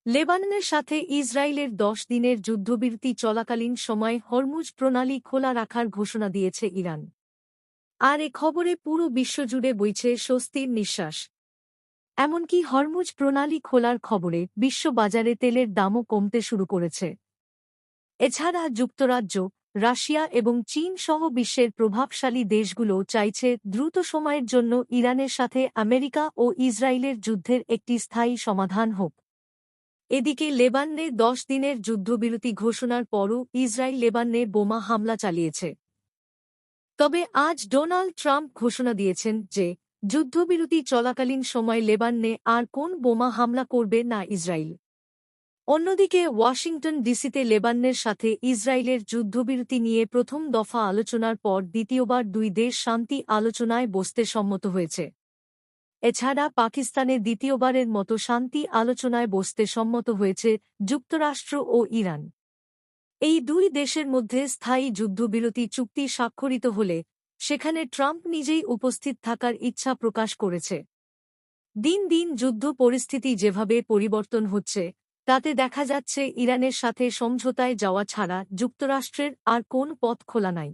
লেবাননের সাথে ইসরায়েলের ১০ দিনের যুদ্ধবিরতি চলাকালীন সময় হরমুজ প্রণালী খোলা রাখার ঘোষণা দিয়েছে ইরান। আর এ খবরে পুরো বিশ্বজুড়ে বইছে স্বস্তির নিঃশ্বাস। এমনকি হরমুজ প্রণালী খোলার খবরে বিশ্ববাজারে তেলের দামও কমতে শুরু করেছে। এছাড়া যুক্তরাজ্য, রাশিয়া এবং চীন সহ বিশ্বের প্রভাবশালী দেশগুলো চাইছে দ্রুত সময়ের জন্য ইরানের সাথে আমেরিকা ও ইসরায়েলের যুদ্ধের একটি স্থায়ী সমাধান হোক। এদিকে লেবাননে ১০ দিনের যুদ্ধবিরতি ঘোষণার পরও ইসরায়েল লেবাননে বোমা হামলা চালিয়েছে। তবে আজ ডোনাল্ড ট্রাম্প ঘোষণা দিয়েছেন যে যুদ্ধবিরতি চলাকালীন সময় লেবাননে আর কোন বোমা হামলা করবে না ইসরায়েল। অন্যদিকে ওয়াশিংটন ডিসিতে লেবাননের সাথে ইসরায়েলের যুদ্ধবিরতি নিয়ে প্রথম দফা আলোচনার পর দ্বিতীয়বার দুই দেশ শান্তি আলোচনায় বসতে সম্মত হয়েছে। এছাড়া পাকিস্তানে দ্বিতীয়বারের মতো শান্তি আলোচনায় বসতে সম্মত হয়েছে যুক্তরাষ্ট্র ও ইরান। এই দুই দেশের মধ্যে স্থায়ী যুদ্ধবিরতি চুক্তি স্বাক্ষরিত হলে সেখানে ট্রাম্প নিজেই উপস্থিত থাকার ইচ্ছা প্রকাশ করেছে। দিন দিন যুদ্ধ পরিস্থিতি যেভাবে পরিবর্তন হচ্ছে তাতে দেখা যাচ্ছে ইরানের সাথে সমঝোতায় যাওয়া ছাড়া যুক্তরাষ্ট্রের আর কোন পথ খোলা নাই।